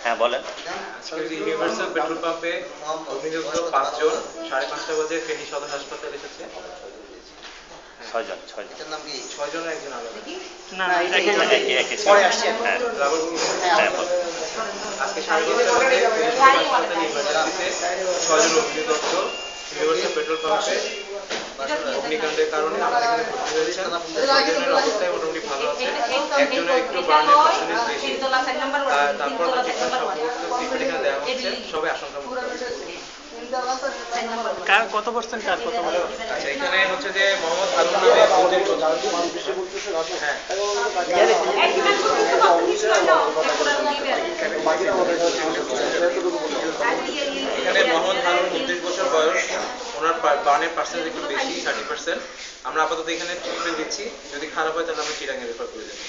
হ্যাঁ বলেন। আজকে ইউনিভার্সাল পেট্রোল পাম্পে অভিযুক্ত 5 জন 5:30 বাজে ফেনী সদর হাসপাতালে এসেছে। 6 জন 6 জন। এটার নাম কি? 6 জনের একজন আলাদা। না না, না, এটা একই পরে আসছে। হ্যাঁ আবার বলুন। হ্যাঁ বলেন। আজকে 5:30 বাজে ফেনী সদর হাসপাতালে ইমার্জেন্সিতে 6 জন অভিযুক্ত ইউনিভার্সাল পেট্রোল পাম্পে অগ্নিকাণ্ডের কারণে আমাদের এখানে ভর্তি হয়েছেন। 6 জনের অবস্থায় মোটামুটি ভালো আছে। একজনের একটু বার্নের পার্সেন্টেজ বেশি। তারপর ট্রিটমেন্ট এখানে দেওয়া হচ্ছে। সবাই আশঙ্কামুক্ত আছে। কার কত পার্সেন্ট কার কত বলে? আচ্ছা, এখানে হচ্ছে যে মোহাম্মদ হারুন নামে হ্যাঁ এখানে মোহাম্মদ হারুন 29 বছর বয়স। ওনার বার্নের পার্সেন্টেজ একটু বেশি 30%। আমরা আপাতত এখানে ট্রিটমেন্ট দিচ্ছি। যদি খারাপ হয় তাহলে আমরা চিটাগাং রেফার করে দেবো।